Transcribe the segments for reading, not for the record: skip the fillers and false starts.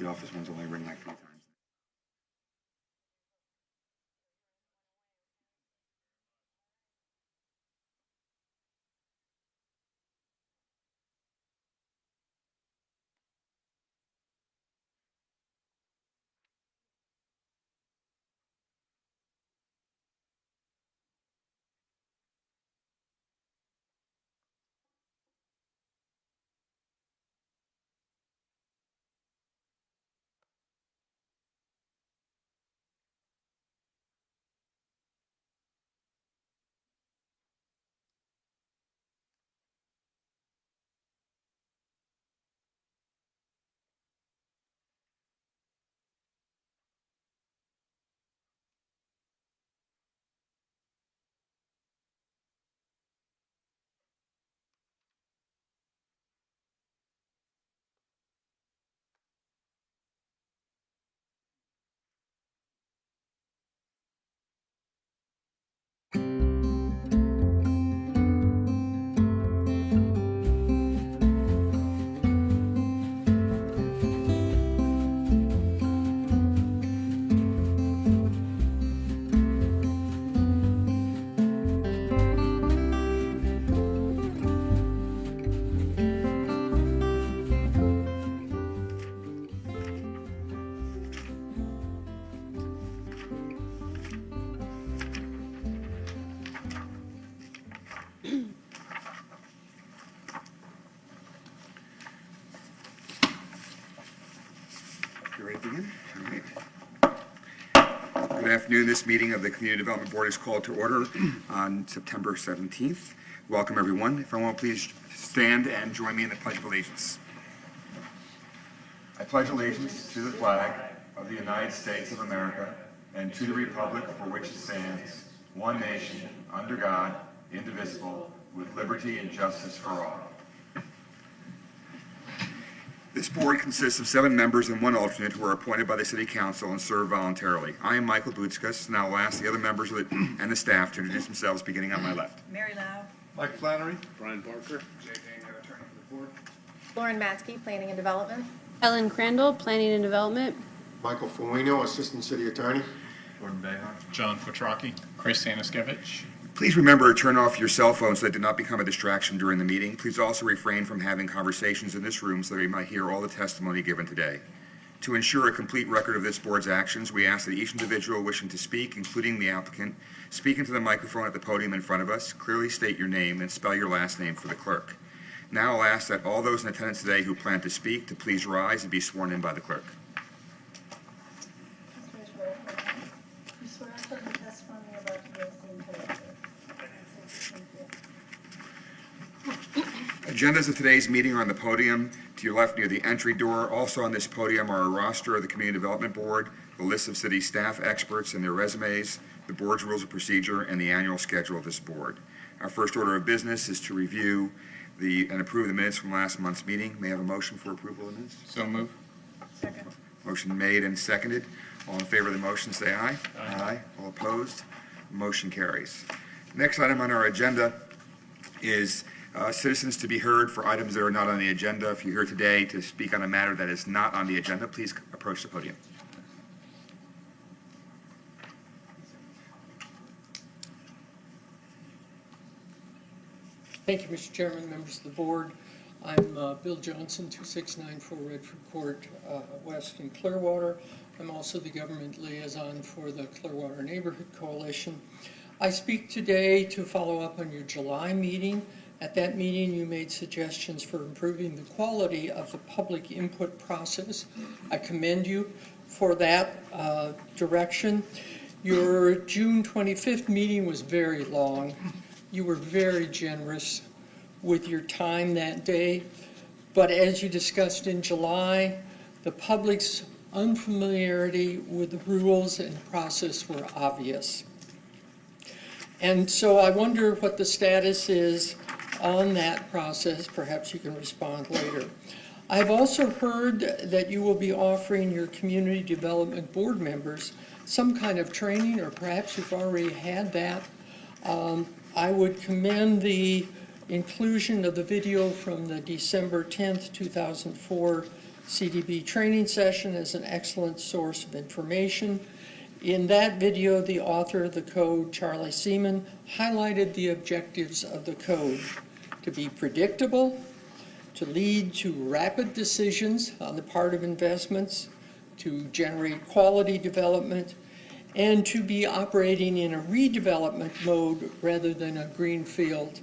The office ones only ring like 3 times. You ready to begin? All right. Good afternoon. This meeting of the Community Development Board is called to order on September 17th. Welcome, everyone. If everyone will please stand and join me in the Pledge of Allegiance. I pledge allegiance to the flag of the United States of America and to the republic for which it stands, one nation, under God, indivisible, with liberty and justice for all. This board consists of 7 members and 1 alternate who are appointed by the City Council and serve voluntarily. I am Michael Butskas, and I will ask the other members and the staff to introduce themselves, beginning on my left. Mary Lau. Mike Flannery. Brian Barker. Jay Dane, attorney for the board. Lauren Matzke, Planning and Development. Ellen Crandall, Planning and Development. Michael Foligno, Assistant City Attorney. Gordon Behar. John Petrocchi. Chris Anaskevich. Please remember to turn off your cell phones so they do not become a distraction during the meeting. Please also refrain from having conversations in this room so that we might hear all the testimony given today. To ensure a complete record of this board's actions, we ask that each individual wishing to speak, including the applicant, speak into the microphone at the podium in front of us, clearly state your name, and spell your last name for the clerk. Now I'll ask that all those in attendance today who plan to speak to please rise and be sworn in by the clerk. You swear affirm the testimony you're about to give is the truth. Agendas of today's meeting are on the podium to your left near the entry door. Also on this podium are a roster of the Community Development Board, the list of city staff experts and their resumes, the board's rules of procedure, and the annual schedule of this board. Our first order of business is to review and approve the minutes from last month's meeting. May I have a motion for approval of the minutes? So move. Second. Motion made and seconded. All in favor of the motion, say aye. Aye. All opposed? Motion carries. Next item on our agenda is citizens to be heard for items that are not on the agenda. If you're here today to speak on a matter that is not on the agenda, please approach the podium. Thank you, Mr. Chairman, members of the board. I'm Bill Johnson, 2694 Redford Court West in Clearwater. I'm also the government liaison for the Clearwater Neighborhood Coalition. I speak today to follow up on your July meeting. At that meeting, you made suggestions for improving the quality of the public input process. I commend you for that direction. Your June 25th meeting was very long. You were very generous with your time that day, but as you discussed in July, the public's unfamiliarity with the rules and process were obvious. And so I wonder what the status is on that process. Perhaps you can respond later. I've also heard that you will be offering your community development board members some kind of training, or perhaps you've already had that. I would commend the inclusion of the video from the December 10th, 2004 CDB training session as an excellent source of information. In that video, the author of the code, Charlie Seaman, highlighted the objectives of the code: to be predictable, to lead to rapid decisions on the part of investments, to generate quality development, and to be operating in a redevelopment mode rather than a greenfield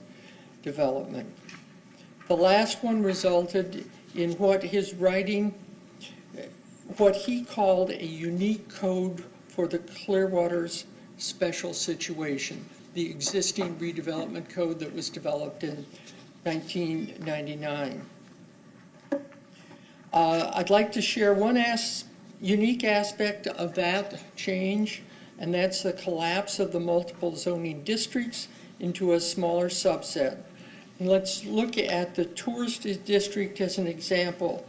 development. The last one resulted in what he called a unique code for the Clearwater's special situation, the existing redevelopment code that was developed in 1999. I'd like to share one unique aspect of that change, and that's the collapse of the multiple zoning districts into a smaller subset. And let's look at the tourist district as an example.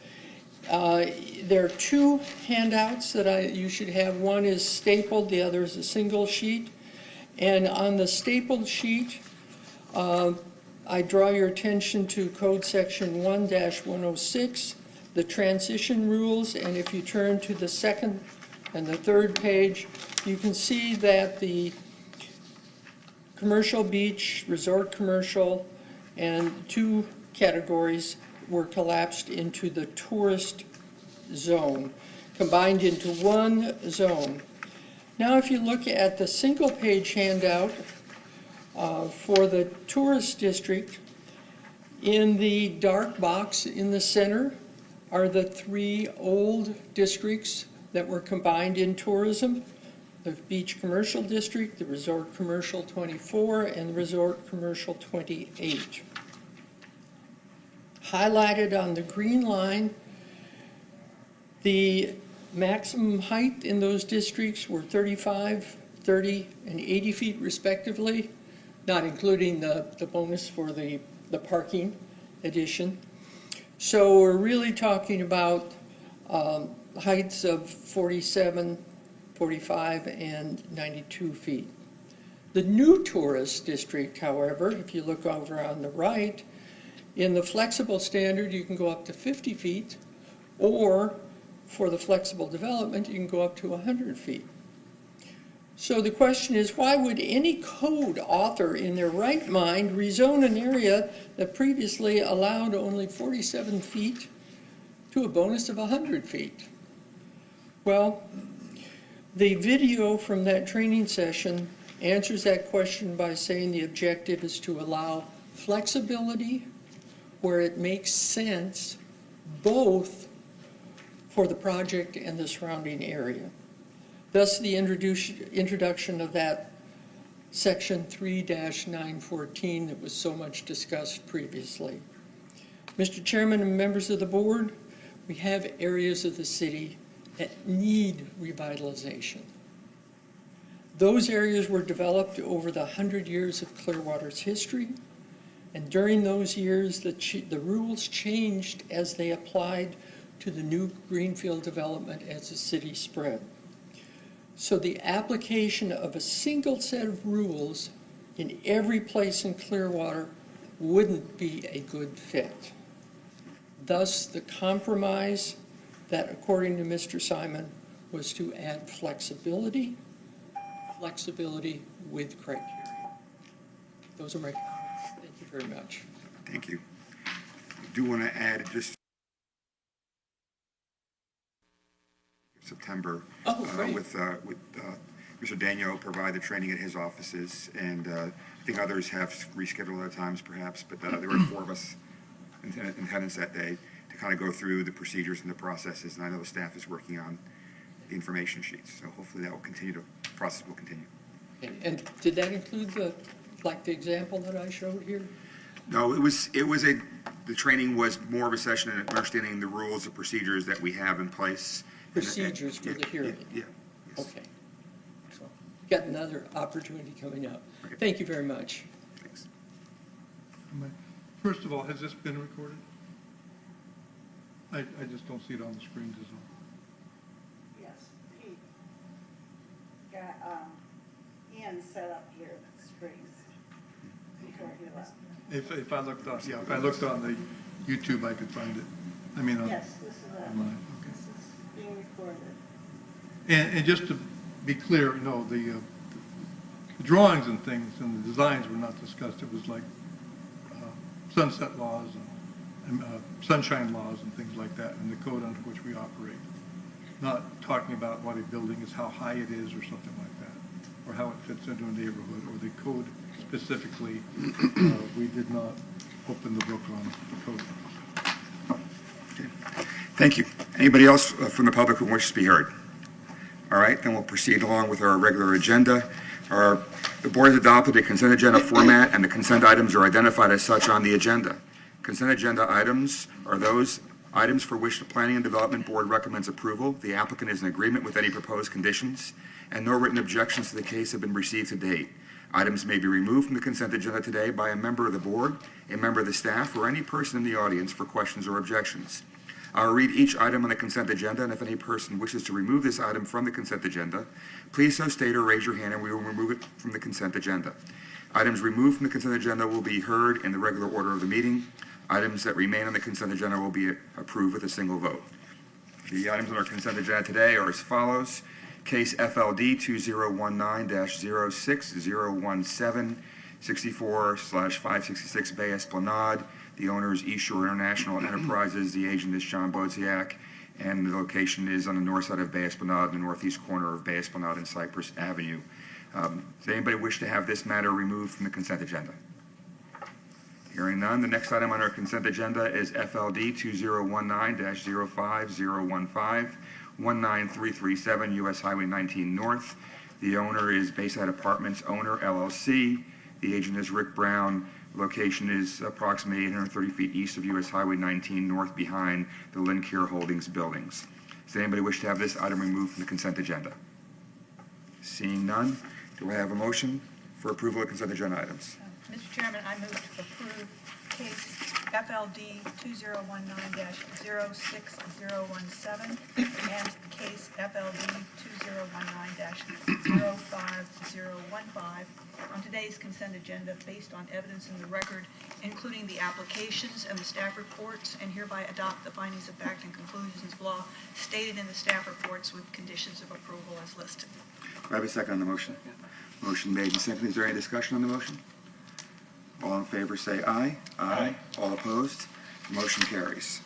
There are two handouts that you should have. One is stapled, the other is a single sheet. And on the stapled sheet, I draw your attention to Code Section 1-106, the transition rules, and if you turn to the second and the third page, you can see that the commercial beach, resort commercial, and two categories were collapsed into the tourist zone, combined into one zone. Now, if you look at the single page handout for the tourist district, in the dark box in the center are the three old districts that were combined in tourism: the beach commercial district, the resort commercial 24, and the resort commercial 28. Highlighted on the green line, the maximum height in those districts were 35, 30, and 80 feet respectively, not including the bonus for the parking addition. So we're really talking about heights of 47, 45, and 92 feet. The new tourist district, however, if you look over on the right, in the flexible standard, you can go up to 50 feet, or for the flexible development, you can go up to 100 feet. So the question is, why would any code author in their right mind rezone an area that previously allowed only 47 feet to a bonus of 100 feet? Well, the video from that training session answers that question by saying the objective is to allow flexibility where it makes sense, both for the project and the surrounding area. Thus, the introduction of that section 3-914 that was so much discussed previously. Mr. Chairman and members of the board, we have areas of the city that need revitalization. Those areas were developed over the 100 years of Clearwater's history, and during those years, the rules changed as they applied to the new greenfield development as the city spread. So the application of a single set of rules in every place in Clearwater wouldn't be a good fit. Thus, the compromise that, according to Mr. Simon, was to add flexibility with criteria. Those are my comments. Thank you very much. Thank you. I do want to add just September with Mr. Daniel provide the training at his offices, and I think others have rescheduled other times perhaps, but there were 4 of us in attendance that day to kind of go through the procedures and the processes, and I know the staff is working on the information sheets, so hopefully that will continue, the process will continue. And did that include the example that I showed here? No, the training was more of a session in understanding the rules and procedures that we have in place. Procedures for the hearing? Yeah. Yes. Okay. So, got another opportunity coming up. Okay. Thank you very much. Thanks. First of all, has this been recorded? I just don't see it on the screen, is all. Yes, Pete got, Ian set up here the screens before he left. If I looked on the YouTube, I could find it. I mean, Yes, this is that. online, okay. This is being recorded. And just to be clear, the drawings and things and the designs were not discussed. It was like sunset laws and sunshine laws and things like that, and the code under which we operate. Not talking about what a building is, how high it is, or something like that, or how it fits into a neighborhood, or the code specifically. We did not open the book on the code. Thank you. Anybody else from the public who wishes to be heard? All right, then we'll proceed along with our regular agenda. The board has adopted a consent agenda format, and the consent items are identified as such on the agenda. Consent agenda items are those items for which the Planning and Development Board recommends approval. The applicant is in agreement with any proposed conditions, and no written objections to the case have been received to date. Items may be removed from the consent agenda today by a member of the board, a member of the staff, or any person in the audience for questions or objections. I'll read each item on the consent agenda, and if any person wishes to remove this item from the consent agenda, please so state or raise your hand, and we will remove it from the consent agenda. Items removed from the consent agenda will be heard in the regular order of the meeting. Items that remain on the consent agenda will be approved with a single vote. The items on our consent agenda today are as follows. Case FLD 2019-06017, 64/566 Bay Esplanade. The owner is East Shore International Enterprises. The agent is John Boziak, and the location is on the north side of Bay Esplanade, the northeast corner of Bay Esplanade and Cypress Avenue. Does anybody wish to have this matter removed from the consent agenda? Hearing none, the next item on our consent agenda is FLD 2019-05015, 19337 U.S. Highway 19 North. The owner is Bayside Apartments Owner, LLC. The agent is Rick Brown. Location is approximately 830 feet east of U.S. Highway 19 North behind the Lincare Holdings buildings. Does anybody wish to have this item removed from the consent agenda? Seeing none, do I have a motion for approval of consent agenda items? Mr. Chairman, I move to approve case FLD 2019-06017 and case FLD 2019-05015 on today's consent agenda based on evidence in the record, including the applications and the staff reports, and hereby adopt the findings of fact and conclusions of law stated in the staff reports with conditions of approval as listed. Do I have a second on the motion? Motion made and seconded. Is there any discussion on the motion? All in favor say aye. Aye. All opposed? The motion carries.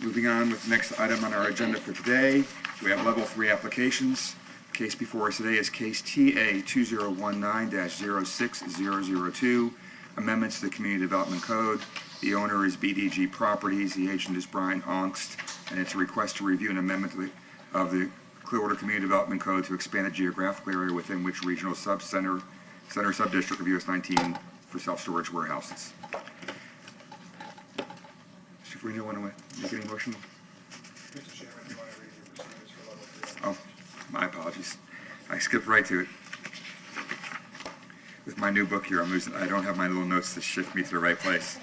Moving on with the next item on our agenda for today, we have level 3 applications. The case before us today is case TA 2019-06002, amendments to the Community Development Code. The owner is BDG Properties. The agent is Brian Ongst, and it's a request to review an amendment of the Clearwater Community Development Code to expand the geographical area within which regional subdistrict of US 19 for self-storage warehouses. Mr. Farina, want to make any motion? Mr. Chairman, do you want to read the procedures for level 3? Oh, my apologies. I skipped right to it. With my new book here, I don't have my little notes to shift me to the right place.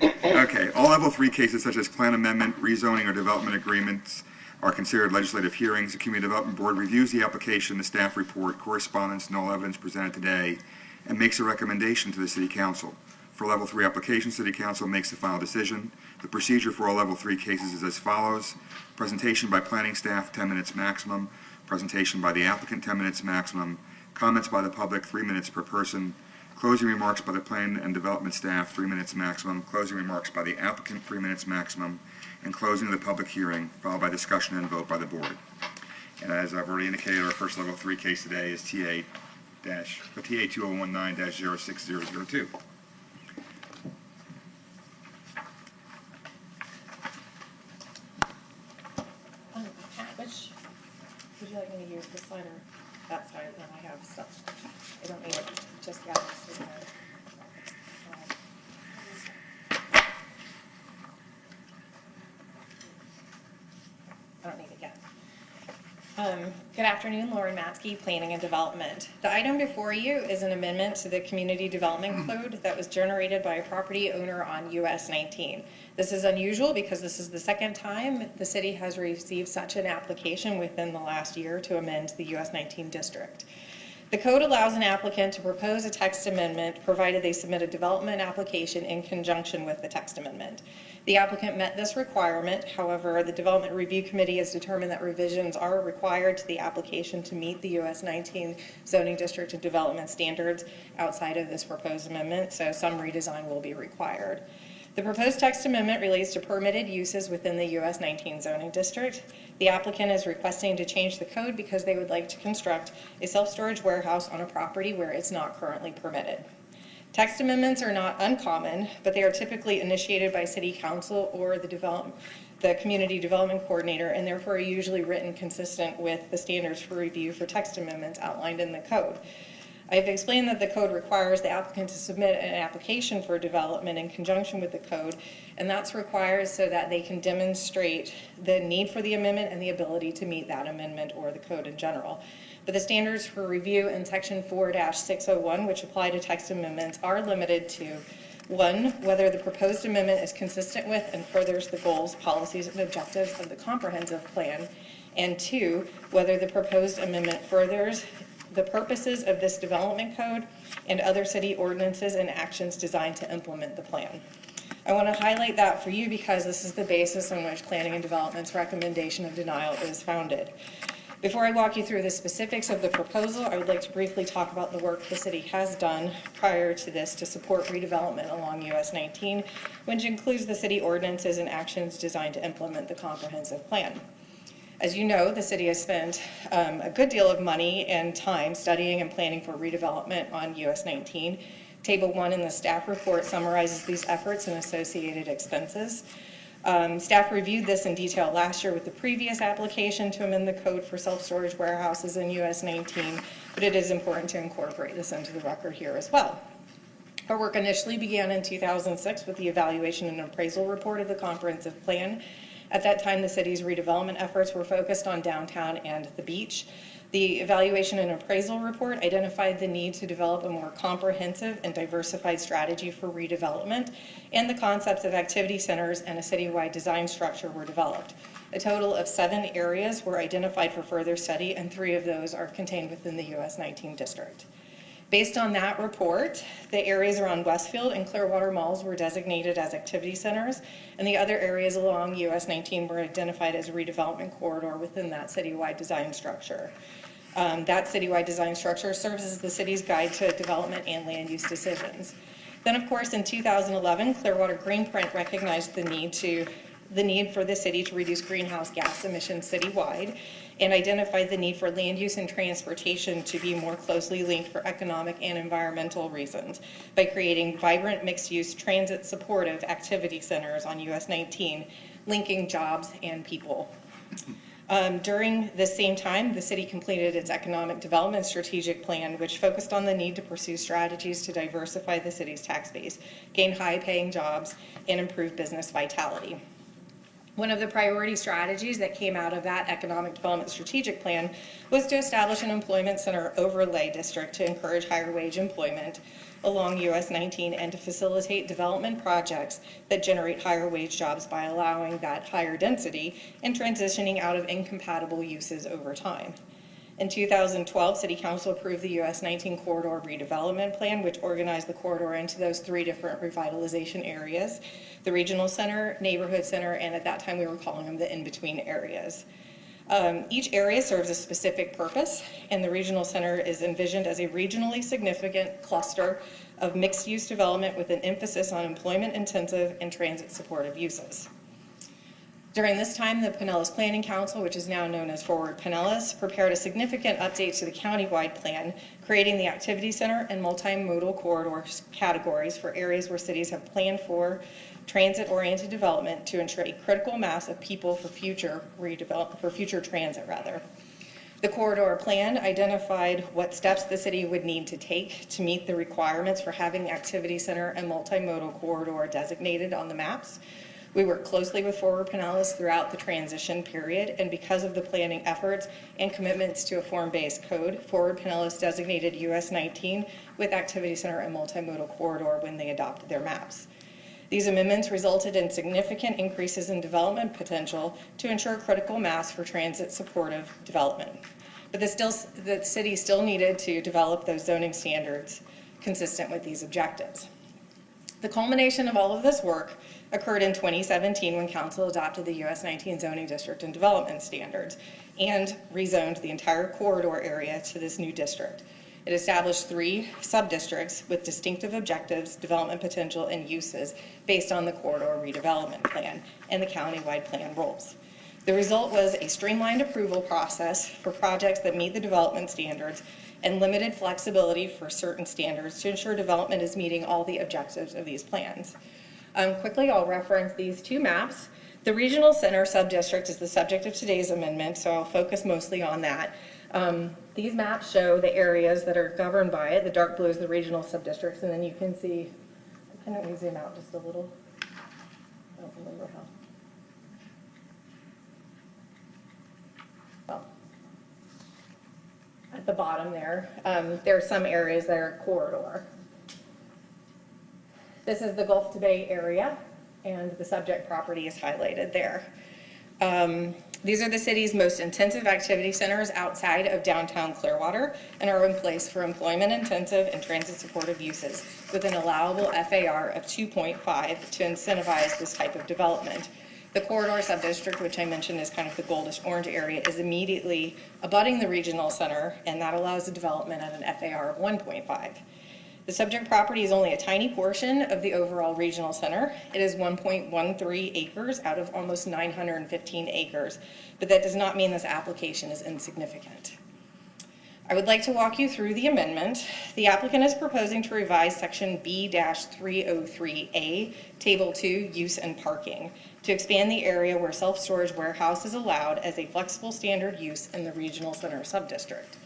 Okay, all level 3 cases such as plan amendment, rezoning, or development agreements are considered legislative hearings. The Community Development Board reviews the application, the staff report, correspondence, and all evidence presented today, and makes a recommendation to the City Council. For level 3 applications, City Council makes the final decision. The procedure for all level 3 cases is as follows. Presentation by planning staff, 10 minutes maximum. Presentation by the applicant, 10 minutes maximum. Comments by the public, 3 minutes per person. Closing remarks by the planning and development staff, 3 minutes maximum. Closing remarks by the applicant, 3 minutes maximum. And closing of the public hearing, followed by discussion and vote by the board. And as I've already indicated, our first level 3 case today is TA 2019-06002. Which, would you like me to use this side or that side? Then I have stuff. I don't need it just yet. I don't need it yet. Good afternoon, Lauren Matzke, Planning and Development. The item before you is an amendment to the Community Development Code that was generated by a property owner on US 19. This is unusual because this is the second time the city has received such an application within the last year to amend the US 19 district. The code allows an applicant to propose a text amendment provided they submit a development application in conjunction with the text amendment. The applicant met this requirement. However, the Development Review Committee has determined that revisions are required to the application to meet the US 19 zoning district and development standards outside of this proposed amendment, so some redesign will be required. The proposed text amendment relates to permitted uses within the US 19 zoning district. The applicant is requesting to change the code because they would like to construct a self-storage warehouse on a property where it's not currently permitted. Text amendments are not uncommon, but they are typically initiated by City Council or the Community Development Coordinator, and therefore are usually written consistent with the standards for review for text amendments outlined in the code. I've explained that the code requires the applicant to submit an application for development in conjunction with the code, and that's required so that they can demonstrate the need for the amendment and the ability to meet that amendment or the code in general. But the standards for review in section 4-601, which apply to text amendments, are limited to 1, whether the proposed amendment is consistent with and furthers the goals, policies, and objectives of the comprehensive plan, and 2, whether the proposed amendment furthers the purposes of this development code and other city ordinances and actions designed to implement the plan. I want to highlight that for you because this is the basis on which Planning and Development's recommendation of denial is founded. Before I walk you through the specifics of the proposal, I would like to briefly talk about the work the city has done prior to this to support redevelopment along US 19, which includes the city ordinances and actions designed to implement the comprehensive plan. As you know, the city has spent a good deal of money and time studying and planning for redevelopment on US 19. Table 1 in the staff report summarizes these efforts and associated expenses. Staff reviewed this in detail last year with the previous application to amend the code for self-storage warehouses in US 19, but it is important to incorporate this into the record here as well. Our work initially began in 2006 with the evaluation and appraisal report of the comprehensive plan. At that time, the city's redevelopment efforts were focused on downtown and the beach. The evaluation and appraisal report identified the need to develop a more comprehensive and diversified strategy for redevelopment, and the concepts of activity centers and a citywide design structure were developed. A total of 7 areas were identified for further study, and 3 of those are contained within the US 19 district. Based on that report, the areas around Westfield and Clearwater malls were designated as activity centers, and the other areas along US 19 were identified as a redevelopment corridor within that citywide design structure. That citywide design structure serves as the city's guide to development and land use decisions. Then, of course, in 2011, Clearwater Greenprint recognized the need for the city to reduce greenhouse gas emissions citywide, and identified the need for land use and transportation to be more closely linked for economic and environmental reasons by creating vibrant mixed-use transit-supportive activity centers on US 19, linking jobs and people. During this same time, the city completed its economic development strategic plan, which focused on the need to pursue strategies to diversify the city's tax base, gain high-paying jobs, and improve business vitality. One of the priority strategies that came out of that economic development strategic plan was to establish an employment center overlay district to encourage higher wage employment along US 19 and to facilitate development projects that generate higher wage jobs by allowing that higher density and transitioning out of incompatible uses over time. In 2012, City Council approved the US 19 Corridor Redevelopment Plan, which organized the corridor into those 3 different revitalization areas: the Regional Center, Neighborhood Center, and at that time we were calling them the in-between areas. Each area serves a specific purpose, and the Regional Center is envisioned as a regionally significant cluster of mixed-use development with an emphasis on employment-intensive and transit-supportive uses. During this time, the Pinellas Planning Council, which is now known as Forward Pinellas, prepared a significant update to the countywide plan, creating the activity center and multimodal corridor categories for areas where cities have planned for transit-oriented development to ensure a critical mass of people for future transit. The corridor plan identified what steps the city would need to take to meet the requirements for having the activity center and multimodal corridor designated on the maps. We worked closely with Forward Pinellas throughout the transition period, and because of the planning efforts and commitments to a form-based code, Forward Pinellas designated US 19 with activity center and multimodal corridor when they adopted their maps. These amendments resulted in significant increases in development potential to ensure critical mass for transit-supportive development. But the city still needed to develop those zoning standards consistent with these objectives. The culmination of all of this work occurred in 2017 when council adopted the US 19 zoning district and development standards and rezoned the entire corridor area to this new district. It established 3 sub-districts with distinctive objectives, development potential, and uses based on the corridor redevelopment plan and the countywide plan rules. The result was a streamlined approval process for projects that meet the development standards and limited flexibility for certain standards to ensure development is meeting all the objectives of these plans. Quickly, I'll reference these 2 maps. The regional center sub-district is the subject of today's amendment, so I'll focus mostly on that. These maps show the areas that are governed by it. The dark blue is the regional sub-districts, and then you can see, I kind of zoom out just a little. I don't remember how. Well, at the bottom there are some areas that are corridor. This is the Gulf to Bay area, and the subject property is highlighted there. These are the city's most intensive activity centers outside of downtown Clearwater and are in place for employment-intensive and transit-supportive uses with an allowable FAR of 2.5 to incentivize this type of development. The corridor subdistrict, which I mentioned is kind of the goldish-orange area, is immediately abutting the regional center, and that allows the development at an FAR of 1.5. The subject property is only a tiny portion of the overall regional center. It is 1.13 acres out of almost 915 acres, but that does not mean this application is insignificant. I would like to walk you through the amendment. The applicant is proposing to revise section B-303A, Table 2, Use and Parking, to expand the area where self-storage warehouse is allowed as a flexible standard use in the regional center subdistrict.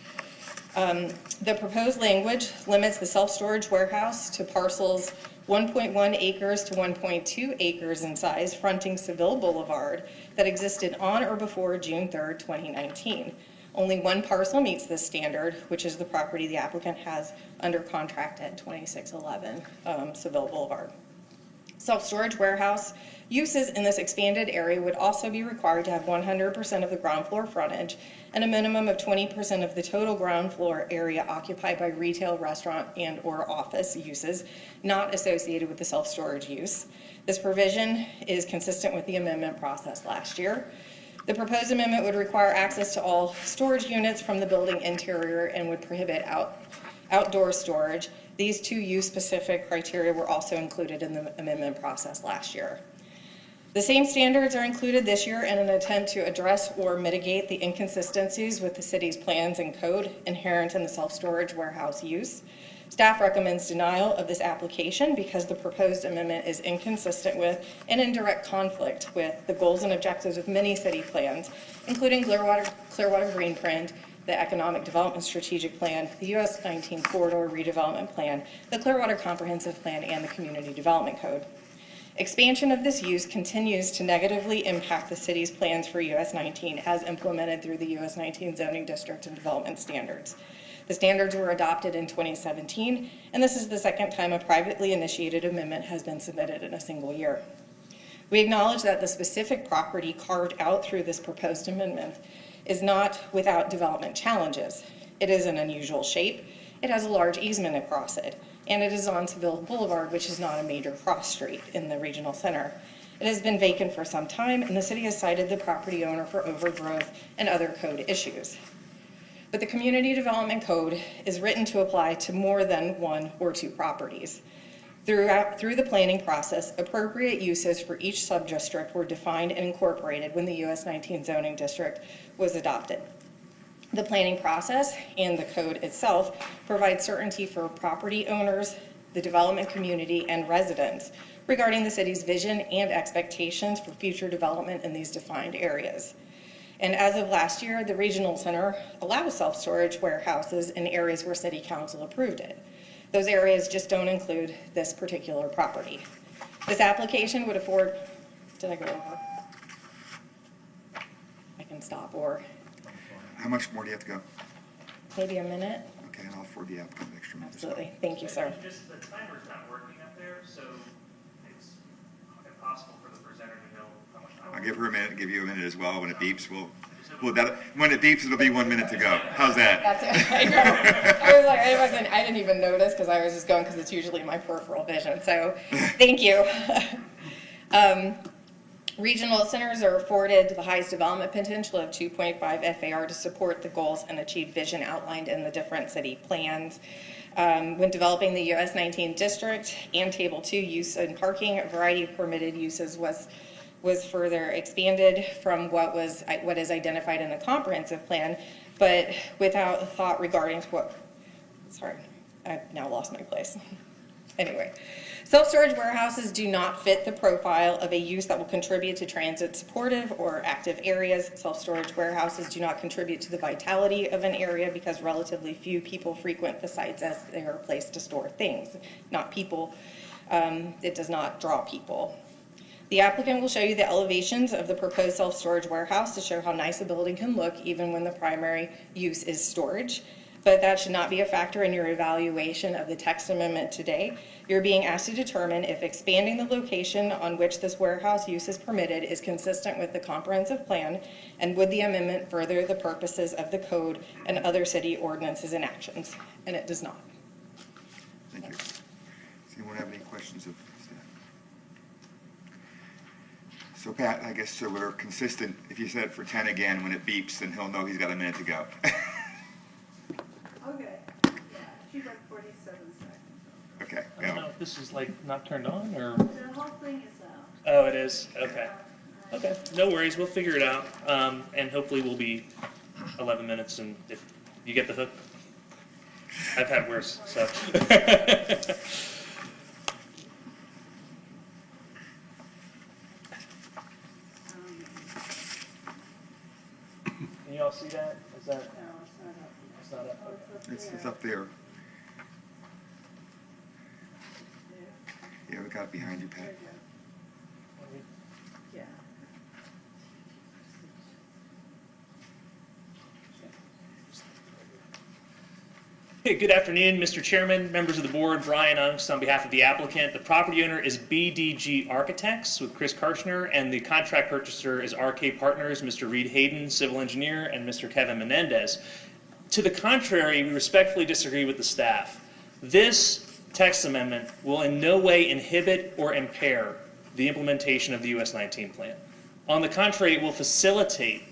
The proposed language limits the self-storage warehouse to parcels 1.1 acres to 1.2 acres in size fronting Seville Boulevard that existed on or before June 3rd, 2019. Only one parcel meets this standard, which is the property the applicant has under contract at 2611 Seville Boulevard. Self-storage warehouse uses in this expanded area would also be required to have 100% of the ground floor frontage and a minimum of 20% of the total ground floor area occupied by retail, restaurant, and or office uses not associated with the self-storage use. This provision is consistent with the amendment process last year. The proposed amendment would require access to all storage units from the building interior and would prohibit outdoor storage. These 2 use-specific criteria were also included in the amendment process last year. The same standards are included this year in an attempt to address or mitigate the inconsistencies with the city's plans and code inherent in the self-storage warehouse use. Staff recommends denial of this application because the proposed amendment is inconsistent with and in direct conflict with the goals and objectives of many city plans, including Clearwater Greenprint, the Economic Development Strategic Plan, the US 19 Corridor Redevelopment Plan, the Clearwater Comprehensive Plan, and the Community Development Code. Expansion of this use continues to negatively impact the city's plans for US 19 as implemented through the US 19 zoning district and development standards. The standards were adopted in 2017, and this is the second time a privately initiated amendment has been submitted in a single year. We acknowledge that the specific property carved out through this proposed amendment is not without development challenges. It is an unusual shape, it has a large easement across it, and it is on Seville Boulevard, which is not a major cross street in the regional center. It has been vacant for some time, and the city has cited the property owner for overgrowth and other code issues. But the Community Development Code is written to apply to more than 1 or 2 properties. Through the planning process, appropriate uses for each subdistrict were defined and incorporated when the US 19 zoning district was adopted. The planning process and the code itself provide certainty for property owners, the development community, and residents regarding the city's vision and expectations for future development in these defined areas. And as of last year, the regional center allows self-storage warehouses in areas where city council approved it. Those areas just don't include this particular property. This application would afford, did I go over? I can stop, or How much more do you have to go? maybe a minute. Okay, and I'll afford the applicant an extra minute. Absolutely, thank you, sir. Just the timer's not working up there, so it's impossible for the presenter to know how much time. I'll give her a minute, give you a minute as well. When it beeps, when it beeps, it'll be 1 minute to go. How's that? That's it. I know. I was like, I didn't even notice because I was just going because it's usually my peripheral vision. So thank you. Regional centers are afforded the highest development potential of 2.5 FAR to support the goals and achieve vision outlined in the different city plans. When developing the US 19 district and Table 2 use and parking, a variety of permitted uses was further expanded from what is identified in the comprehensive plan, but without thought regarding sorry, I've now lost my place. Anyway, self-storage warehouses do not fit the profile of a use that will contribute to transit supportive or active areas. Self-storage warehouses do not contribute to the vitality of an area because relatively few people frequent the sites as they are a place to store things, not people. It does not draw people. The applicant will show you the elevations of the proposed self-storage warehouse to show how nice a building can look even when the primary use is storage. But that should not be a factor in your evaluation of the text amendment today. You're being asked to determine if expanding the location on which this warehouse use is permitted is consistent with the comprehensive plan, and would the amendment further the purposes of the code and other city ordinances and actions, and it does not. Thank you. Does anyone have any questions of staff? So Pat, I guess so we're consistent. If you set it for 10 again, when it beeps, then he'll know he's got a minute to go. Okay, yeah, she's like 47 seconds. Okay. I don't know if this is like not turned on or. The whole thing is out. Oh, it is? Okay. Okay, no worries, we'll figure it out. And hopefully we'll be 11 minutes and if you get the hook. I've had worse, so. Can you all see that? Is that? No, it's not up. It's not up. Oh, it's up It's there. up there. There. Yeah, we got it behind you, There Pat. you go. Yeah. Hey, good afternoon, Mr. Chairman, members of the board, Brian Unks on behalf of the applicant. The property owner is BDG Architects with Chris Karshner, and the contract purchaser is RK Partners, Mr. Reed Hayden, civil engineer, and Mr. Kevin Menendez. To the contrary, we respectfully disagree with the staff. This text amendment will in no way inhibit or impair the implementation of the US 19 plan. On the contrary, it will facilitate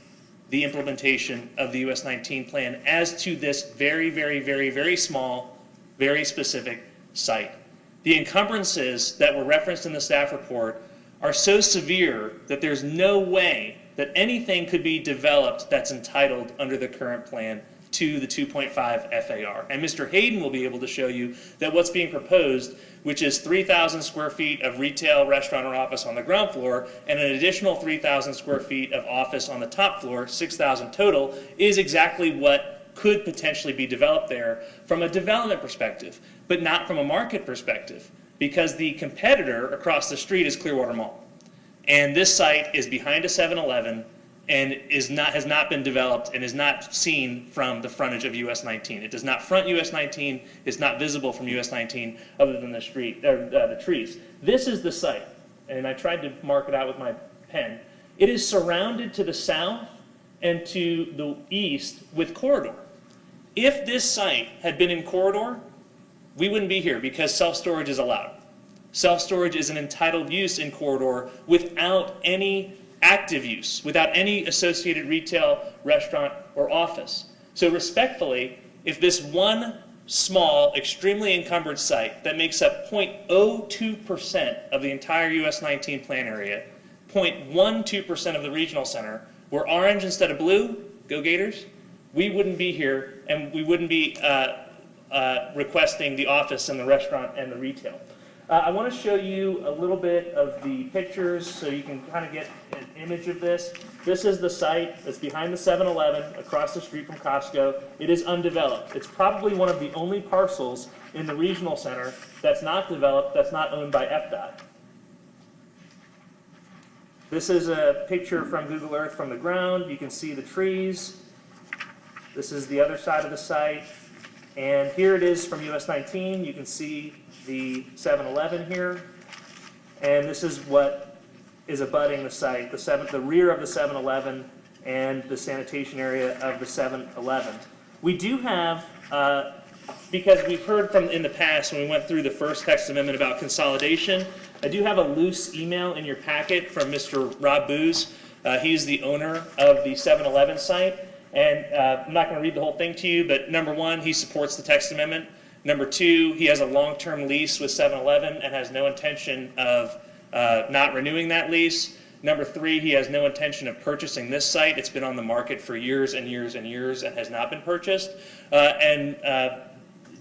the implementation of the US 19 plan as to this very, very, very, very small, very specific site. The encumbrances that were referenced in the staff report are so severe that there's no way that anything could be developed that's entitled under the current plan to the 2.5 FAR. And Mr. Hayden will be able to show you that what's being proposed, which is 3,000 square feet of retail, restaurant, or office on the ground floor, and an additional 3,000 square feet of office on the top floor, 6,000 total, is exactly what could potentially be developed there from a development perspective, but not from a market perspective, because the competitor across the street is Clearwater Mall. And this site is behind a 7-Eleven, and has not been developed and is not seen from the frontage of US 19. It does not front US 19. It's not visible from US 19 other than the street, the trees. This is the site, and I tried to mark it out with my pen. It is surrounded to the south and to the east with corridor. If this site had been in corridor, we wouldn't be here because self-storage is allowed. Self-storage is an entitled use in corridor without any active use, without any associated retail, restaurant, or office. So respectfully, if this one small, extremely encumbered site that makes up 0.02% of the entire US 19 plan area, 0.12% of the regional center, were orange instead of blue, go Gators, we wouldn't be here and we wouldn't be requesting the office and the restaurant and the retail. I want to show you a little bit of the pictures so you can kind of get an image of this. This is the site that's behind the 7-Eleven across the street from Costco. It is undeveloped. It's probably one of the only parcels in the regional center that's not developed, that's not owned by FDOT. This is a picture from Google Earth from the ground. You can see the trees. This is the other side of the site. And here it is from US 19. You can see the 7-Eleven here. And this is what is abutting the site, the rear of the 7-Eleven and the sanitation area of the 7-Eleven. We do have because we've heard from in the past when we went through the first text amendment about consolidation. I do have a loose email in your packet from Mr. Rob Booz. He's the owner of the 7-Eleven site. And I'm not going to read the whole thing to you, but number one, he supports the text amendment. Number two, he has a long-term lease with 7-Eleven and has no intention of not renewing that lease. Number three, he has no intention of purchasing this site. It's been on the market for years and years and years and has not been purchased. And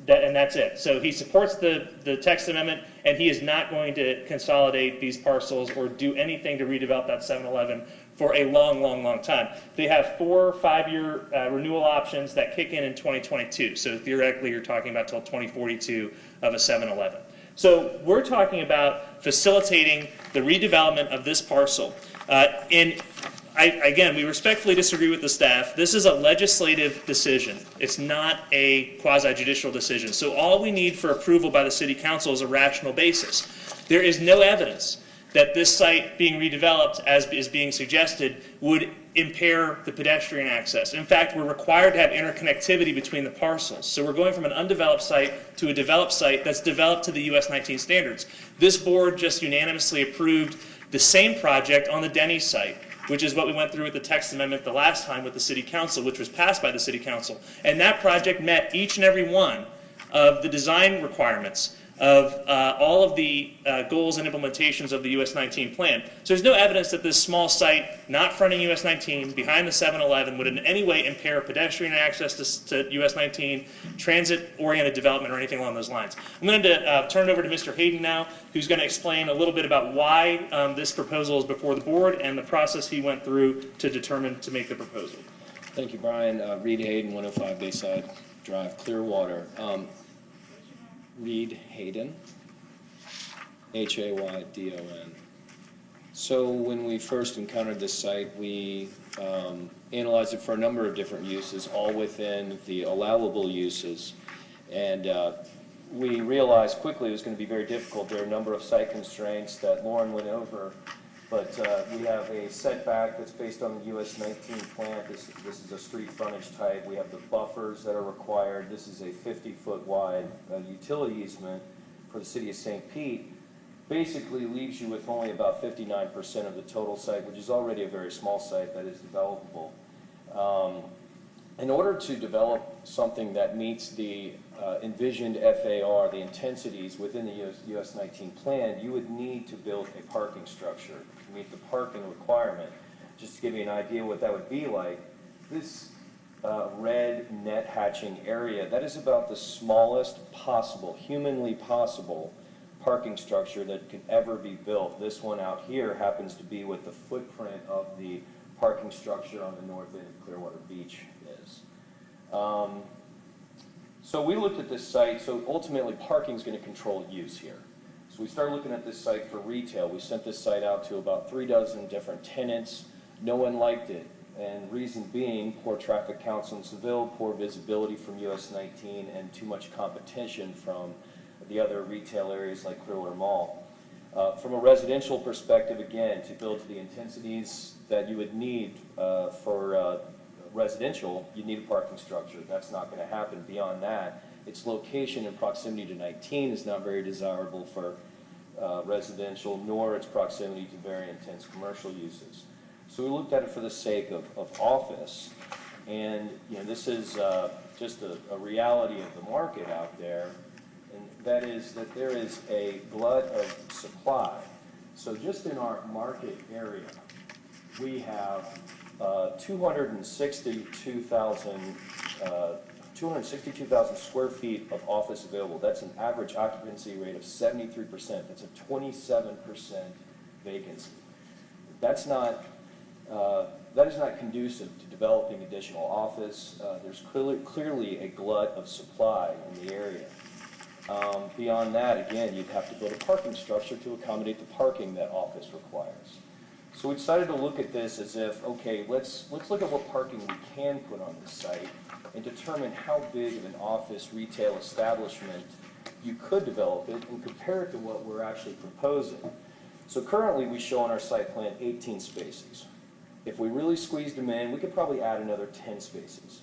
that's it. So he supports the text amendment, and he is not going to consolidate these parcels or do anything to redevelop that 7-Eleven for a long, long, long time. They have 4 5-year renewal options that kick in 2022. So theoretically, you're talking about till 2042 of a 7-Eleven. So we're talking about facilitating the redevelopment of this parcel. Again, we respectfully disagree with the staff. This is a legislative decision. It's not a quasi-judicial decision. So all we need for approval by the city council is a rational basis. There is no evidence that this site being redeveloped, as is being suggested, would impair the pedestrian access. In fact, we're required to have interconnectivity between the parcels. So we're going from an undeveloped site to a developed site that's developed to the US 19 standards. This board just unanimously approved the same project on the Denny's site, which is what we went through with the text amendment the last time with the city council, which was passed by the city council. And that project met each and every one of the design requirements of all of the goals and implementations of the US 19 plan. So there's no evidence that this small site, not fronting US 19, behind the 7-Eleven, would in any way impair pedestrian access to US 19, transit-oriented development, or anything along those lines. I'm going to turn it over to Mr. Hayden now, who's going to explain a little bit about why this proposal is before the board and the process he went through to determine to make the proposal. Thank you, Brian. Reed Hayden, 105 Bayside Drive, Clearwater. Reed Hayden, Haydon. So when we first encountered this site, we analyzed it for a number of different uses, all within the allowable uses. And we realized quickly it was going to be very difficult. There are a number of site constraints that Lauren went over, but we have a setback that's based on the US 19 plan. This is a street frontage type. We have the buffers that are required. This is a 50-foot wide utility easement for the city of St. Pete. Basically leaves you with only about 59% of the total site, which is already a very small site that is developable. In order to develop something that meets the envisioned FAR, the intensities within the US 19 plan, you would need to build a parking structure to meet the parking requirement. Just to give you an idea what that would be like, this red net hatching area, that is about the smallest possible, humanly possible parking structure that could ever be built. This one out here happens to be what the footprint of the parking structure on the north end of Clearwater Beach is. So we looked at this site, so ultimately parking is going to control use here. So we started looking at this site for retail. We sent this site out to about 36 different tenants. No one liked it, and reason being poor traffic counts in Seville, poor visibility from US 19, and too much competition from the other retail areas like Clearwater Mall. From a residential perspective, again, to build to the intensities that you would need for residential, you need a parking structure. That's not going to happen. Beyond that, its location and proximity to 19 is not very desirable for residential, nor its proximity to very intense commercial uses. So we looked at it for the sake of office, and this is just a reality of the market out there, and that is that there is a glut of supply. So just in our market area, we have 262,000 square feet of office available. That's an average occupancy rate of 73%. That's a 27% vacancy. That is not conducive to developing additional office. There's clearly a glut of supply in the area. Beyond that, again, you'd have to build a parking structure to accommodate the parking that office requires. So we decided to look at this as if, okay, let's look at what parking we can put on this site and determine how big of an office retail establishment you could develop it and compare it to what we're actually proposing. So currently we show on our site plan 18 spaces. If we really squeezed them in, we could probably add another 10 spaces.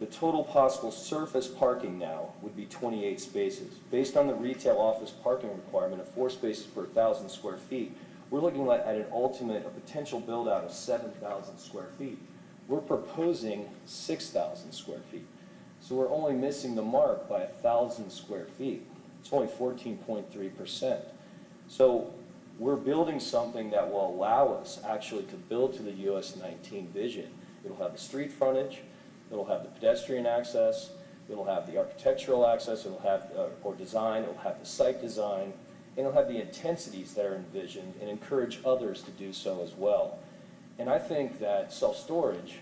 The total possible surface parking now would be 28 spaces. Based on the retail office parking requirement of 4 spaces per 1,000 square feet, we're looking at an ultimate, a potential build-out of 7,000 square feet. We're proposing 6,000 square feet. So we're only missing the mark by 1,000 square feet. It's only 14.3%. So we're building something that will allow us actually to build to the US 19 vision. It'll have the street frontage, it'll have the pedestrian access, it'll have the architectural access, it'll have, or design, it'll have the site design, and it'll have the intensities that are envisioned and encourage others to do so as well. And I think that self-storage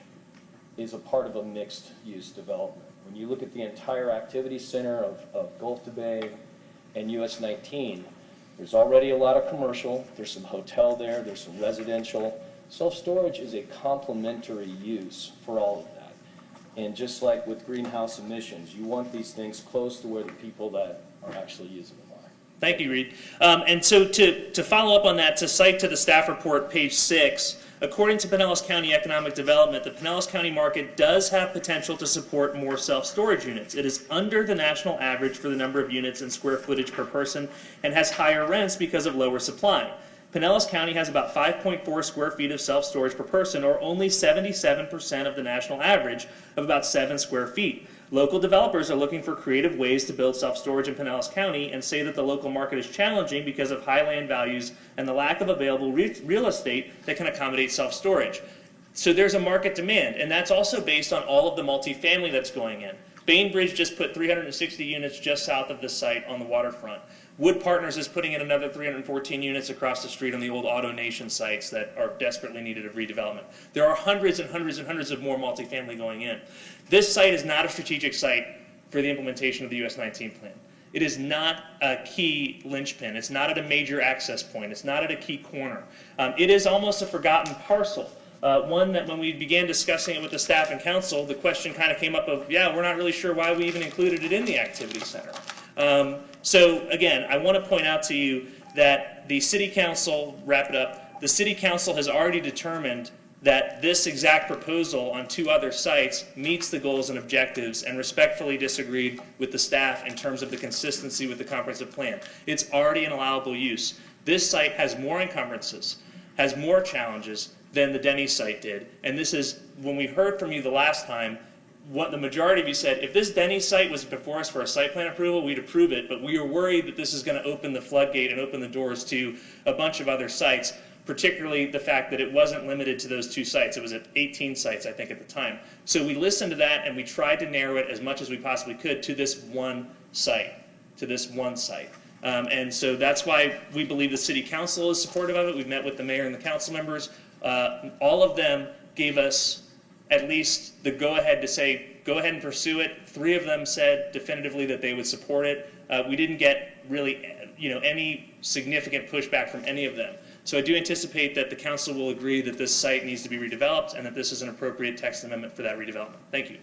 is a part of a mixed-use development. When you look at the entire activity center of Gulf to Bay and US 19, there's already a lot of commercial, there's some hotel there, there's some residential. Self-storage is a complementary use for all of that. And just like with greenhouse emissions, you want these things close to where the people that are actually using them are. Thank you, Reed. And so to follow up on that, to cite to the staff report, page 6, according to Pinellas County Economic Development, the Pinellas County market does have potential to support more self-storage units. It is under the national average for the number of units and square footage per person and has higher rents because of lower supply. Pinellas County has about 5.4 square feet of self-storage per person, or only 77% of the national average of about 7 square feet. Local developers are looking for creative ways to build self-storage in Pinellas County and say that the local market is challenging because of high land values and the lack of available real estate that can accommodate self-storage. So there's a market demand, and that's also based on all of the multifamily that's going in. Bainbridge just put 360 units just south of the site on the waterfront. Wood Partners is putting in another 314 units across the street on the old Auto Nation sites that are desperately needed of redevelopment. There are hundreds and hundreds and hundreds of more multifamily going in. This site is not a strategic site for the implementation of the US 19 plan. It is not a key linchpin. It's not at a major access point. It's not at a key corner. It is almost a forgotten parcel. One that when we began discussing it with the staff and council, the question kind of came up of, yeah, we're not really sure why we even included it in the activity center. So again, I want to point out to you that the city council, wrap it up, the city council has already determined that this exact proposal on 2 other sites meets the goals and objectives and respectfully disagreed with the staff in terms of the consistency with the comprehensive plan. It's already an allowable use. This site has more encumbrances, has more challenges than the Denny site did. And this is, when we heard from you the last time, what the majority of you said, if this Denny site was before us for a site plan approval, we'd approve it, but we are worried that this is going to open the floodgate and open the doors to a bunch of other sites, particularly the fact that it wasn't limited to those 2 sites. It was at 18 sites, I think, at the time. So we listened to that and we tried to narrow it as much as we possibly could to this one site, and so that's why we believe the city council is supportive of it. We've met with the mayor and the council members. All of them gave us at least the go-ahead to say, go ahead and pursue it. 3 of them said definitively that they would support it. We didn't get really, any significant pushback from any of them. So I do anticipate that the council will agree that this site needs to be redeveloped and that this is an appropriate text amendment for that redevelopment. Thank you.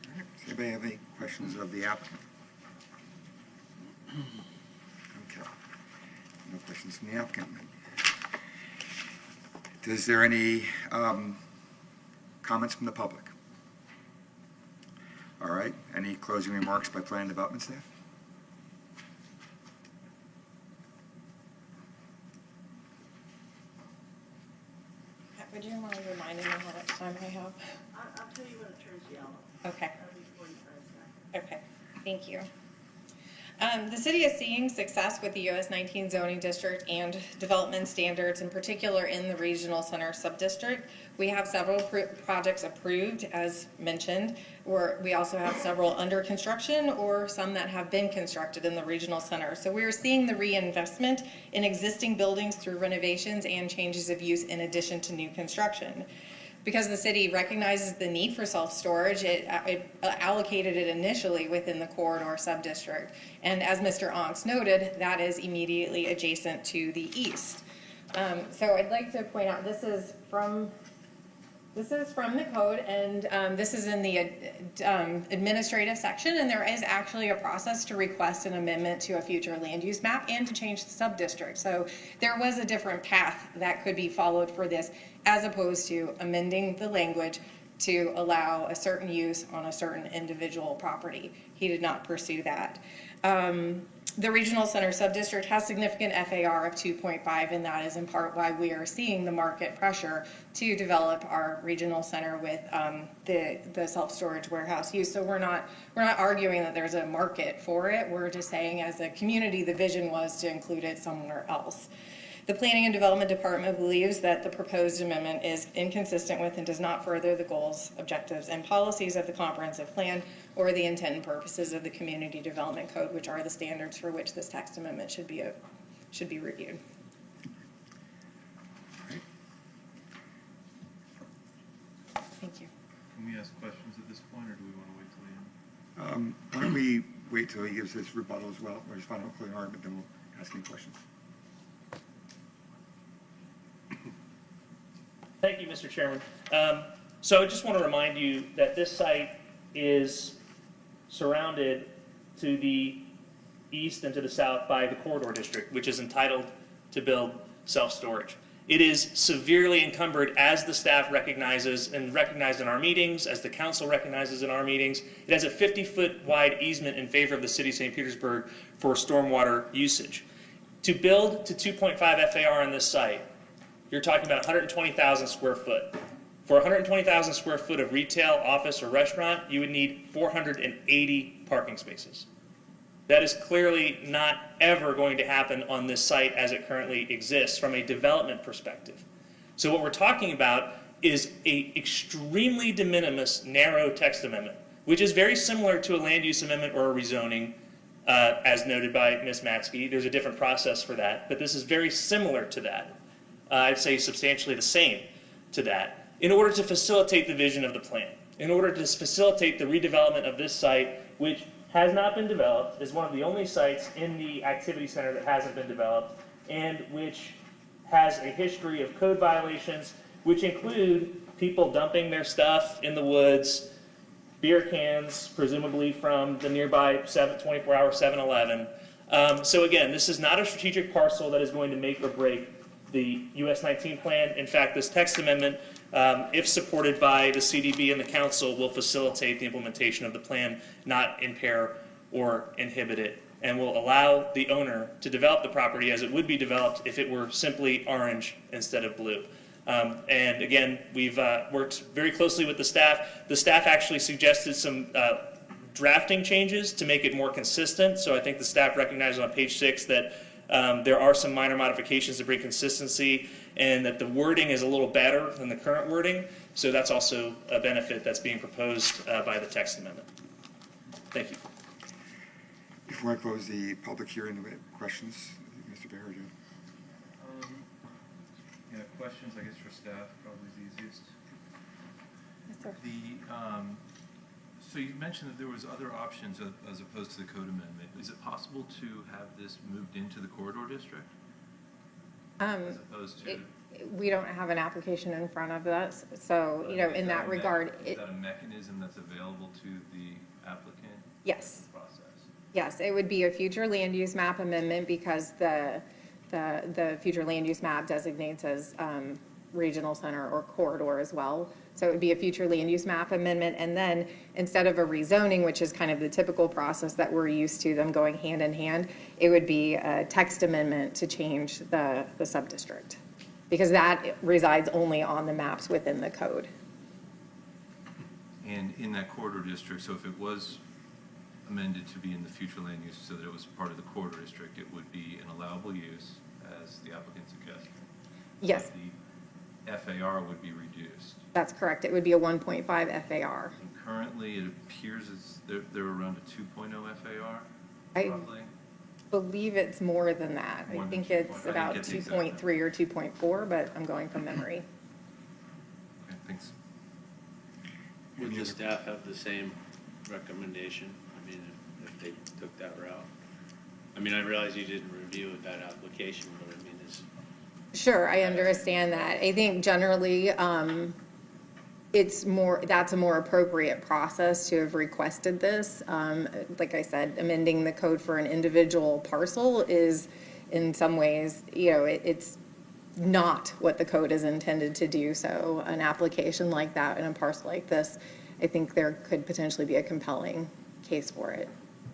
All right. Does anybody have any questions of the applicant? Okay. No questions from the applicant. Is there any comments from the public? All right. Any closing remarks by planning development staff? Would you mind reminding me how much time I have? I'll tell you when it turns yellow. Okay. That'll be 45 seconds. Okay, thank you. The city is seeing success with the US 19 zoning district and development standards, in particular in the regional center subdistrict. We have several projects approved, as mentioned, we also have several under construction or some that have been constructed in the regional center. So we're seeing the reinvestment in existing buildings through renovations and changes of use in addition to new construction. Because the city recognizes the need for self-storage, it allocated it initially within the corridor subdistrict. And as Mr. Onks noted, that is immediately adjacent to the east. So I'd like to point out, this is from the code, and this is in the administrative section, and there is actually a process to request an amendment to a future land use map and to change the sub-district. So there was a different path that could be followed for this, as opposed to amending the language to allow a certain use on a certain individual property. He did not pursue that. The regional center subdistrict has significant FAR of 2.5, and that is in part why we are seeing the market pressure to develop our regional center with the self-storage warehouse use. So we're not arguing that there's a market for it. We're just saying as a community, the vision was to include it somewhere else. The Planning and Development Department believes that the proposed amendment is inconsistent with and does not further the goals, objectives, and policies of the comprehensive plan or the intent and purposes of the Community Development Code, which are the standards for which this text amendment should be reviewed. Thank you. Can we ask questions at this point, or do we want to wait till the end? Why don't we wait till he gives his rebuttal as well, or his final closing argument, then we'll ask any questions. Thank you, Mr. Chairman. So I just want to remind you that this site is surrounded to the east and to the south by the corridor district, which is entitled to build self-storage. It is severely encumbered, as the staff recognizes and recognized in our meetings, as the council recognizes in our meetings. It has a 50-foot wide easement in favor of the city of St. Petersburg for stormwater usage. To build to 2.5 FAR on this site, you're talking about 120,000 square foot. For 120,000 square foot of retail, office, or restaurant, you would need 480 parking spaces. That is clearly not ever going to happen on this site as it currently exists from a development perspective. So what we're talking about is an extremely de minimis, narrow text amendment, which is very similar to a land use amendment or a rezoning, as noted by Ms. Matsky. There's a different process for that, but this is very similar to that. I'd say substantially the same to that, in order to facilitate the vision of the plan, in order to facilitate the redevelopment of this site, which has not been developed, is one of the only sites in the activity center that hasn't been developed, and which has a history of code violations, which include people dumping their stuff in the woods, beer cans, presumably from the nearby 24-hour 7-Eleven. So again, this is not a strategic parcel that is going to make or break the US 19 plan. In fact, this text amendment, if supported by the CDB and the council, will facilitate the implementation of the plan, not impair or inhibit it, and will allow the owner to develop the property as it would be developed if it were simply orange instead of blue. And again, we've worked very closely with the staff. The staff actually suggested some drafting changes to make it more consistent. So I think the staff recognizes on page 6 that there are some minor modifications to bring consistency, and that the wording is a little better than the current wording. So that's also a benefit that's being proposed by the text amendment. Thank you. Before I close the public hearing, do we have questions? Mr. Bear, Yeah, questions, I guess, for staff, probably the easiest. Yes, sir. So you mentioned that there was other options as opposed to the code amendment. Is it possible to have this moved into the corridor district? As opposed to? We don't have an application in front of us, so, you know, in that regard. Is that a mechanism that's available to the applicant? Yes. Process? Yes, it would be a future land use map amendment because the future land use map designates as regional center or corridor as well. So it would be a future land use map amendment, and then instead of a rezoning, which is kind of the typical process that we're used to them going hand in hand, it would be a text amendment to change the subdistrict, because that resides only on the maps within the code. And in that corridor district, so if it was amended to be in the future land use so that it was part of the corridor district, it would be an allowable use, as the applicant suggested? Yes. The FAR would be reduced. That's correct. It would be a 1.5 FAR. And currently, it appears as they're around a 2.0 FAR, I roughly? believe it's more than that. More I than think 2.5. it's I about didn't get the exact 2.3 or 2.4, but I'm going from memory. Okay, thanks. Would the staff have the same recommendation? I mean, if they took that route? I mean, I realize you didn't review that application, but I mean, Sure, I understand that. I think generally, that's a more appropriate process to have requested this. Like I said, amending the code for an individual parcel is in some ways, you know, it's not what the code is intended to do. So an application like that in a parcel like this, I think there could potentially be a compelling case for it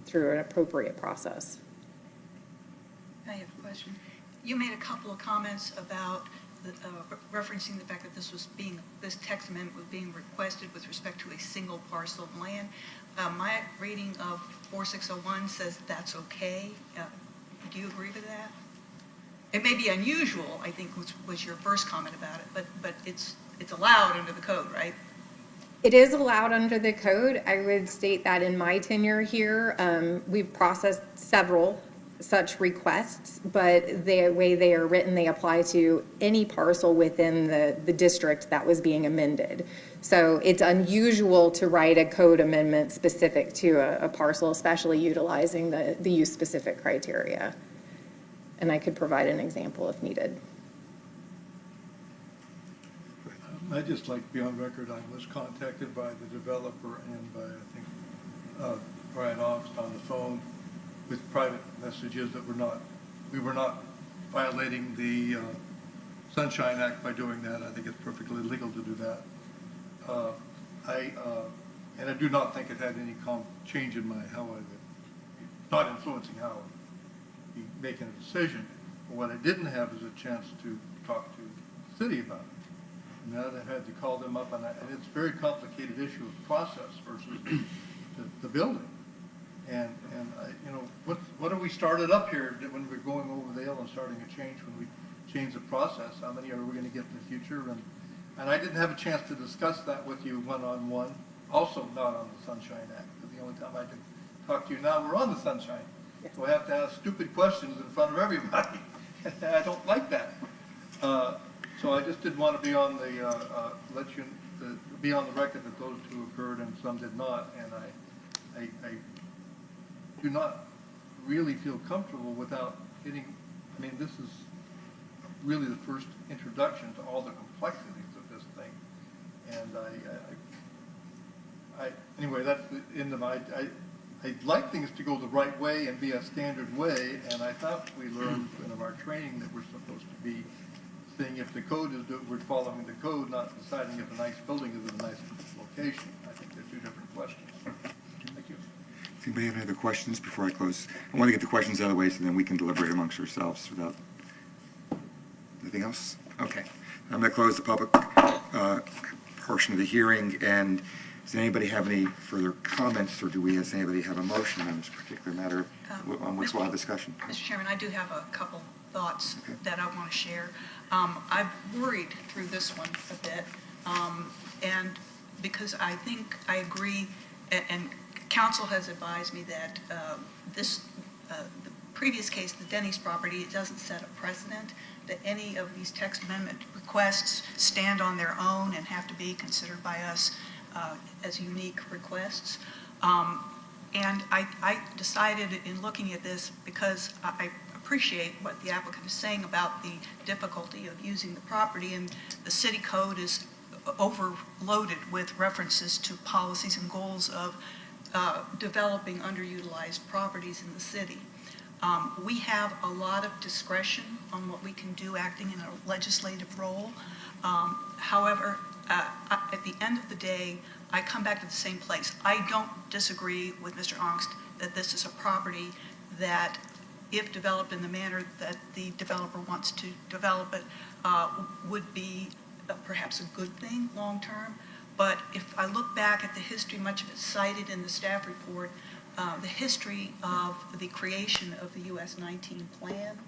through an appropriate process. I have a question. You made a couple of comments about referencing the fact that this text amendment was being requested with respect to a single parcel of land. My reading of 4601 says that's okay. Do you agree with that? It may be unusual, I think, was your first comment about it, but it's allowed under the code, right? It is allowed under the code. I would state that in my tenure here, we've processed several such requests, but the way they are written, they apply to any parcel within the district that was being amended. So it's unusual to write a code amendment specific to a parcel, especially utilizing the use-specific criteria. And I could provide an example if needed. I'd just like to be on record, I was contacted by the developer and by, I think, Brian Augst on the phone with private messages that we were not violating the Sunshine Act by doing that. I think it's perfectly legal to do that. And I do not think it had any change in how I would, not influencing how I would be making a decision. But what I didn't have is a chance to talk to the city about it. Now I had to call them up, and it's a very complicated issue of process versus the building. And what have we started up here when we're going over the hill and starting a change, when we change the process? How many are we going to get in the future? And I didn't have a chance to discuss that with you one-on-one, also not on the Sunshine Act. The only time I can talk to you now, we're on the Sunshine. Yes. So I have to ask stupid questions in front of everybody. I don't like that. So I just didn't want to be on be on the record that those two occurred and some did not. And I do not really feel comfortable without getting, I mean, this is really the first introduction to all the complexities of this thing. And anyway, that's the end of I'd like things to go the right way and be a standard way, and I thought we learned in our training that we're supposed to be saying if the code is, we're following the code, not deciding if a nice building is in a nice location. I think they're two different questions. Thank you. Does anybody have any other questions before I close? I want to get the questions out of the way so then we can deliberate amongst ourselves without anything else. Okay. I'm going to close the public portion of the hearing. And does anybody have any further comments, or does anybody have a motion on this particular matter on which we'll have discussion? Mr. Chairman, I do have a couple thoughts that I want to share. I've worried through this one a bit, and because I think I agree, and council has advised me that the previous case, the Denny's property, it doesn't set a precedent that any of these text amendment requests stand on their own and have to be considered by us as unique requests. And I decided in looking at this, because I appreciate what the applicant is saying about the difficulty of using the property, and the city code is overloaded with references to policies and goals of developing underutilized properties in the city. We have a lot of discretion on what we can do acting in a legislative role. However, at the end of the day, I come back to the same place. I don't disagree with Mr. Augst that this is a property that, if developed in the manner that the developer wants to develop it, would be perhaps a good thing long-term. But if I look back at the history, much of it cited in the staff report, the history of the creation of the US 19 plan,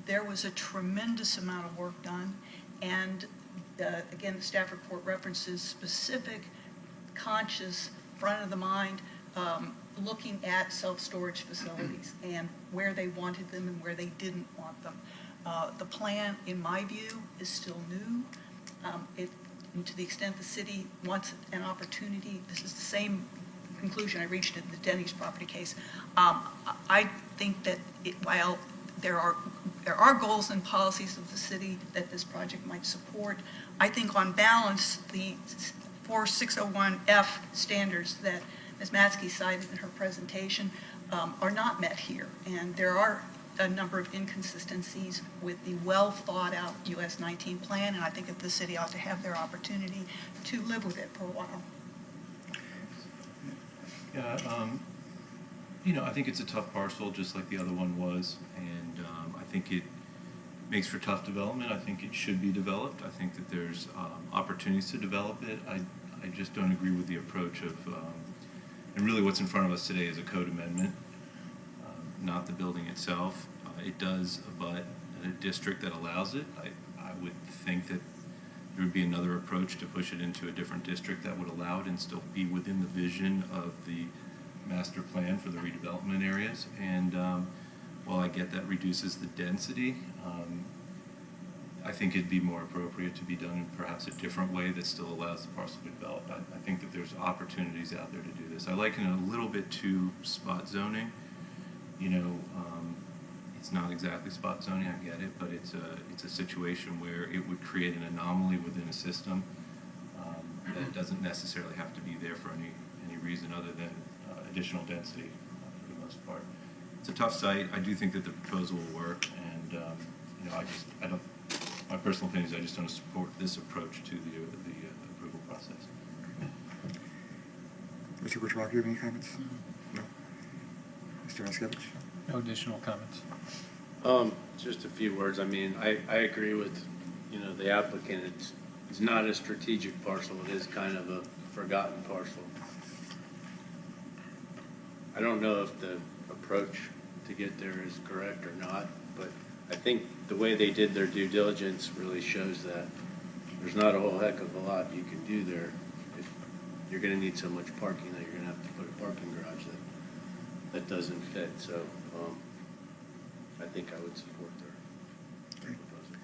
there was a tremendous amount of work done. And again, the staff report references specific, conscious, front of the mind, looking at self-storage facilities and where they wanted them and where they didn't want them. The plan, in my view, is still new. And to the extent the city wants an opportunity, this is the same conclusion I reached in the Denny's property case. I think that while there are goals and policies of the city that this project might support, I think on balance, the 4601F standards that Ms. Matzke cited in her presentation are not met here. And there are a number of inconsistencies with the well-thought-out US 19 plan, and I think that the city ought to have their opportunity to live with it for a while. Yeah, I think it's a tough parcel, just like the other one was, and I think it makes for tough development. I think it should be developed. I think that there's opportunities to develop it. I just don't agree with the approach of, and really what's in front of us today is a code amendment, not the building itself. It does abut a district that allows it. I would think that there would be another approach to push it into a different district that would allow it and still be within the vision of the master plan for the redevelopment areas. And while I get that reduces the density, I think it'd be more appropriate to be done in perhaps a different way that still allows the parcel to develop. I think that there's opportunities out there to do this. I liken it a little bit to spot zoning. It's not exactly spot zoning, I get it, but it's a situation where it would create an anomaly within a system that doesn't necessarily have to be there for any reason other than additional density for the most part. It's a tough site. I do think that the proposal will work, and I don't. My personal opinion is I just don't support this approach to the approval process. Mr. Petracchi, you have any comments? No? Mr. Eskevich? No additional comments. Just a few words. I mean, I agree with, the applicant. It's not a strategic parcel. It is kind of a forgotten parcel. I don't know if the approach to get there is correct or not, but I think the way they did their due diligence really shows that there's not a whole heck of a lot you can do there. If you're going to need so much parking that you're going to have to put a parking garage that doesn't fit. So I think I would support their proposal.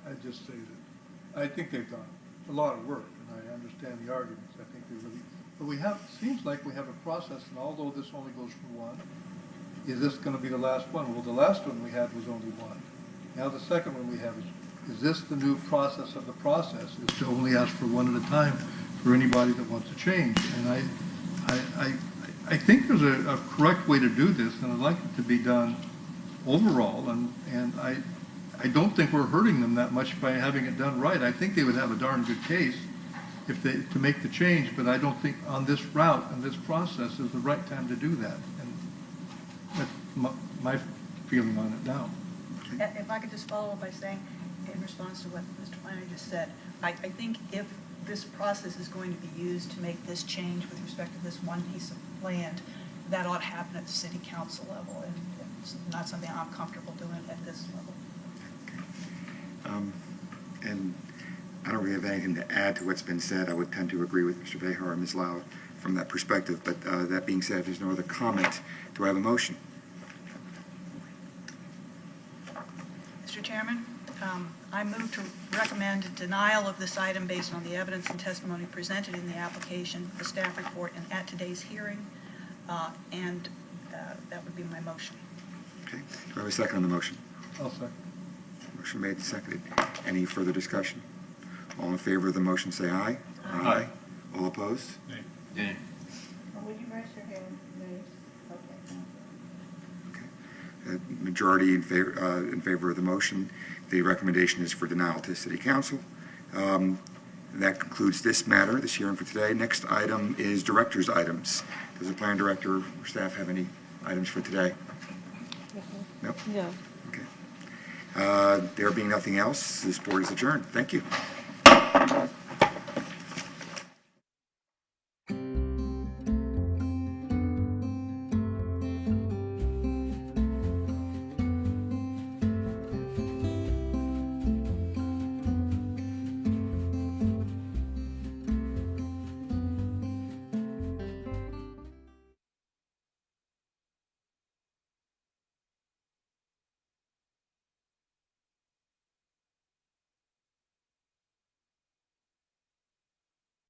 I'd just say that I think they've done a lot of work, and I understand the arguments. I think they really, but seems like we have a process, and although this only goes from one, is this going to be the last one? Well, the last one we had was only one. Now the second one we have is this the new process of the process? Is to only ask for one at a time for anybody that wants to change. And I think there's a correct way to do this, and I'd like it to be done overall, and I don't think we're hurting them that much by having it done right. I think they would have a darn good case to make the change, but I don't think on this route and this process is the right time to do that. And that's my feeling on it now. If I could just follow up by saying, in response to what Mr. Flannery just said, I think if this process is going to be used to make this change with respect to this one piece of land, that ought to happen at the city council level, and it's not something I'm comfortable doing at this level. And I don't really have anything to add to what's been said. I would tend to agree with Mr. Behar and Ms. Lau from that perspective. But that being said, if there's no other comment, do I have a motion? Mr. Chairman, I move to recommend denial of this item based on the evidence and testimony presented in the application, the staff report, and at today's hearing, and that would be my motion. Okay. Do I have a second on the motion? I'll second. Motion made and seconded. Any further discussion? All in favor of the motion say aye. Aye. All opposed? Yeah. Would you raise your hand, please? Okay. Majority in favor of the motion. The recommendation is for denial to City Council. That concludes this matter, this hearing for today. Next item is director's items. Does the plan director or staff have any items for today? No? No. Okay. There being nothing else, this board is adjourned. Thank you.